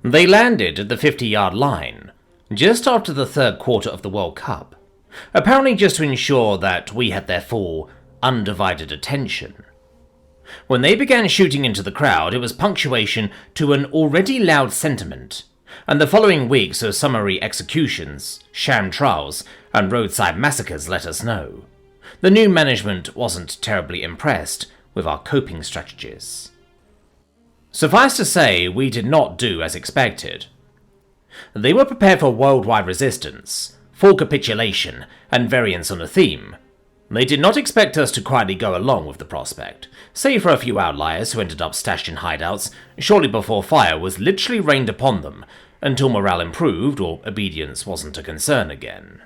They landed at the 50-yard line, just after the third quarter of the World Cup, apparently just to ensure that we had their full, undivided attention. When they began shooting into the crowd, it was punctuation to an already loud sentiment, and the following weeks of summary executions, sham trials, and roadside massacres let us know. The new management wasn't terribly impressed with our coping strategies. Suffice to say, we did not do as expected. They were prepared for worldwide resistance, full capitulation, and variance on the theme. They did not expect us to quietly go along with the prospect, save for a few outliers who ended up stashed in hideouts shortly before fire was literally rained upon them until morale improved or obedience wasn't a concern again.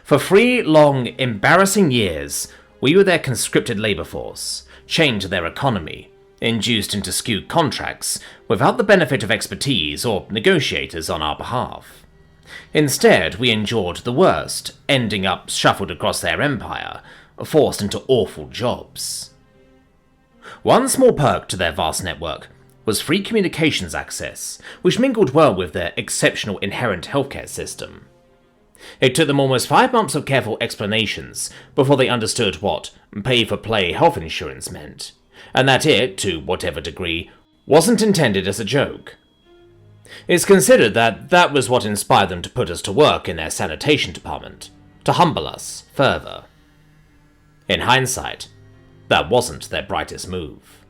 For 3 long, embarrassing years, we were their conscripted labor force, chained to their economy, induced into skewed contracts without the benefit of expertise or negotiators on our behalf. Instead, we endured the worst, ending up shuffled across their empire, forced into awful jobs. One small perk to their vast network was free communications access, which mingled well with their exceptional inherent healthcare system. It took them almost 5 months of careful explanations before they understood what pay-for-play health insurance meant, and that it, to whatever degree, wasn't intended as a joke. It's considered that that was what inspired them to put us to work in their sanitation department, to humble us further. In hindsight, that wasn't their brightest move.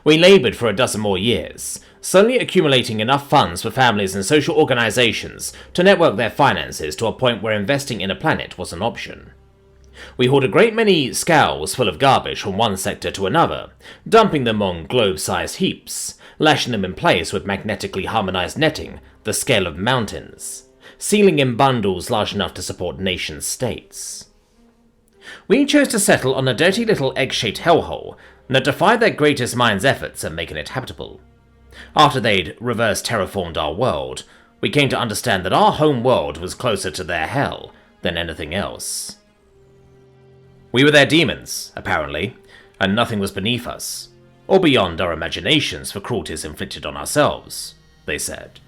We laboured for a dozen more years, slowly accumulating enough funds for families and social organisations to network their finances to a point where investing in a planet was an option. We hauled a great many scows full of garbage from one sector to another, dumping them on globe-sized heaps, lashing them in place with magnetically harmonised netting the scale of mountains, sealing in bundles large enough to support nation-states. We chose to settle on a dirty little egg-shaped hellhole that defied their greatest minds' efforts at making it habitable. After they'd reverse terraformed our world, we came to understand that our home world was closer to their hell than anything else. We were their demons, apparently, and nothing was beneath us, or beyond our imaginations for cruelties inflicted on ourselves, they said.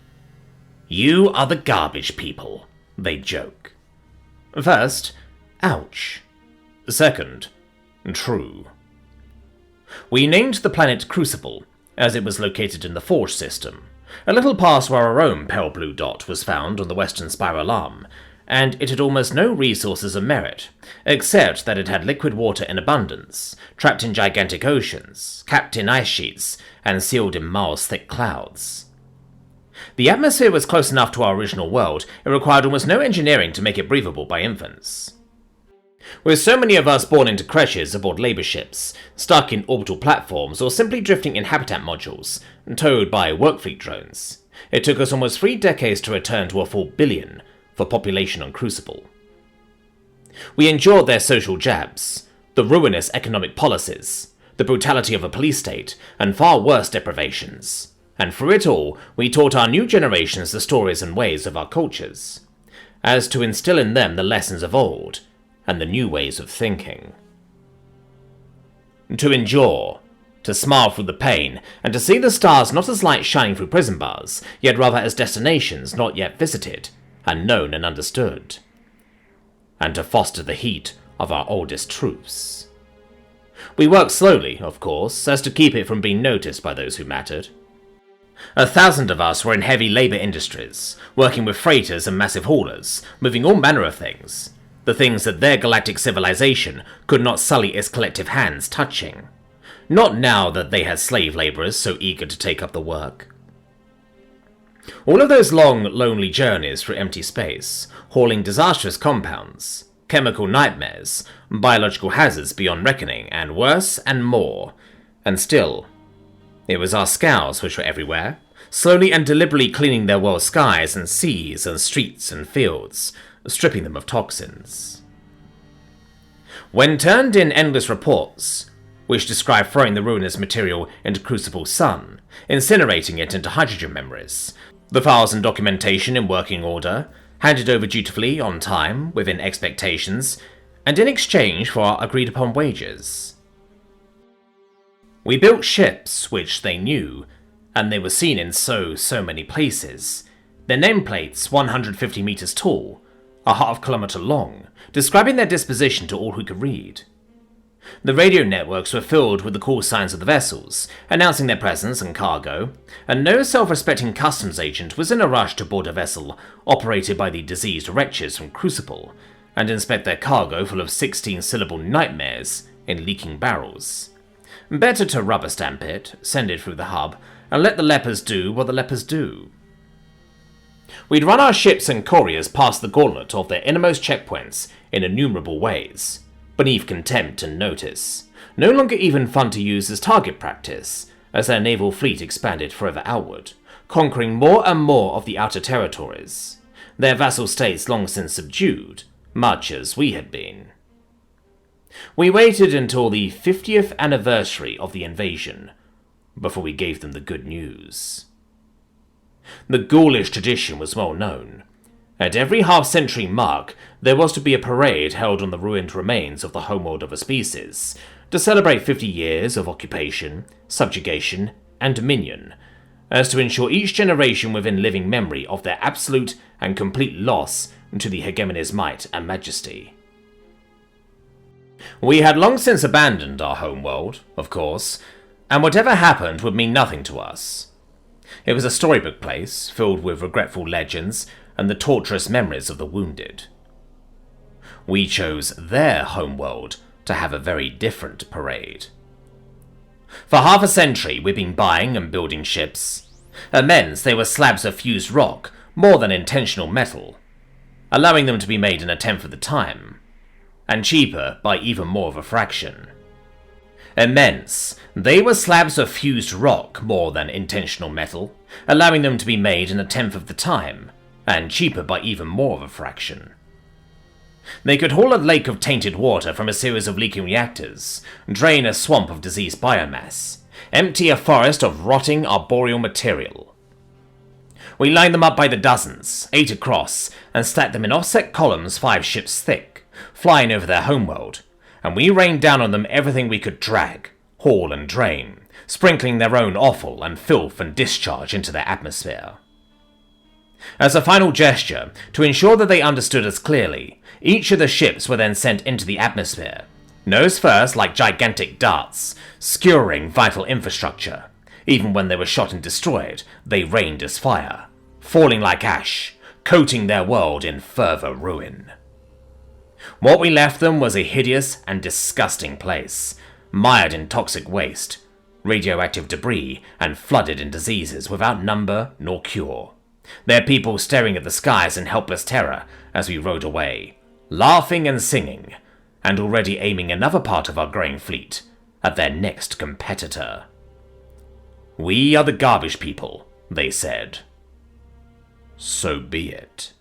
You are the garbage people, they'd joke. First, ouch. Second, true. We named the planet Crucible, as it was located in the Forge system, a little past where our own pale blue dot was found on the western spiral arm, and it had almost no resources of merit, except that it had liquid water in abundance, trapped in gigantic oceans, capped in ice sheets, and sealed in miles-thick clouds. The atmosphere was close enough to our original world, it required almost no engineering to make it breathable by infants. With so many of us born into creches aboard labour ships, stuck in orbital platforms, or simply drifting in habitat modules, towed by workfleet drones, it took us almost 3 decades to return to a full billion for population on Crucible. We endured their social jabs, the ruinous economic policies, the brutality of a police state, and far worse deprivations, and through it all, we taught our new generations the stories and ways of our cultures, as to instill in them the lessons of old, and the new ways of thinking. To endure, to smile through the pain, and to see the stars not as light shining through prison bars, yet rather as destinations not yet visited, and known and understood. And to foster the heat of our oldest truths. We worked slowly, of course, as to keep it from being noticed by those who mattered. 1,000 of us were in heavy labour industries, working with freighters and massive haulers, moving all manner of things, the things that their galactic civilization could not sully its collective hands touching. Not now that they had slave labourers so eager to take up the work. All of those long, lonely journeys through empty space, hauling disastrous compounds, chemical nightmares, biological hazards beyond reckoning, and worse and more. And still, it was our scows which were everywhere, slowly and deliberately cleaning their world's skies and seas and streets and fields, stripping them of toxins. When turned in endless reports, which describe throwing the ruinous material into Crucible's sun, incinerating it into hydrogen memories, the files and documentation in working order, handed over dutifully on time, within expectations, and in exchange for our agreed-upon wages. We built ships, which they knew, and they were seen in so many places. Their nameplates, 150 meters tall, a half-kilometer long, describing their disposition to all who could read. The radio networks were filled with the call signs of the vessels, announcing their presence and cargo, and no self-respecting customs agent was in a rush to board a vessel operated by the diseased wretches from Crucible and inspect their cargo full of 16-syllable nightmares in leaking barrels. Better to rubber stamp it, send it through the hub, and let the lepers do what the lepers do. We'd run our ships and couriers past the gauntlet of their innermost checkpoints in innumerable ways, beneath contempt and notice, no longer even fun to use as target practice, as their naval fleet expanded forever outward, conquering more and more of the outer territories, their vassal states long since subdued, much as we had been. We waited until the 50th anniversary of the invasion before we gave them the good news. The ghoulish tradition was well known. At every half-century mark, there was to be a parade held on the ruined remains of the homeworld of a species, to celebrate 50 years of occupation, subjugation, and dominion, as to ensure each generation within living memory of their absolute and complete loss to the hegemony's might and majesty. We had long since abandoned our homeworld, of course, and whatever happened would mean nothing to us. It was a storybook place, filled with regretful legends and the torturous memories of the wounded. We chose their homeworld to have a very different parade. For half a century we've been buying and building ships. Immense, they were slabs of fused rock, more than intentional metal, allowing them to be made in a tenth of the time, and cheaper by even more of a fraction. Immense, they were slabs of fused rock more than intentional metal, allowing them to be made in a tenth of the time, and cheaper by even more of a fraction. They could haul a lake of tainted water from a series of leaking reactors, drain a swamp of diseased biomass, empty a forest of rotting arboreal material. We lined them up by the dozens, 8 across, and stacked them in offset columns 5 ships thick, flying over their homeworld, and we rained down on them everything we could drag, haul and drain, sprinkling their own offal and filth and discharge into their atmosphere. As a final gesture, to ensure that they understood us clearly, each of the ships were then sent into the atmosphere, nose first like gigantic darts, skewering vital infrastructure. Even when they were shot and destroyed, they rained as fire, falling like ash, coating their world in further ruin. What we left them was a hideous and disgusting place, mired in toxic waste, radioactive debris, and flooded in diseases without number nor cure. Their people staring at the skies in helpless terror as we rode away, laughing and singing, and already aiming another part of our growing fleet at their next competitor. "We are the garbage people," they said. So be it.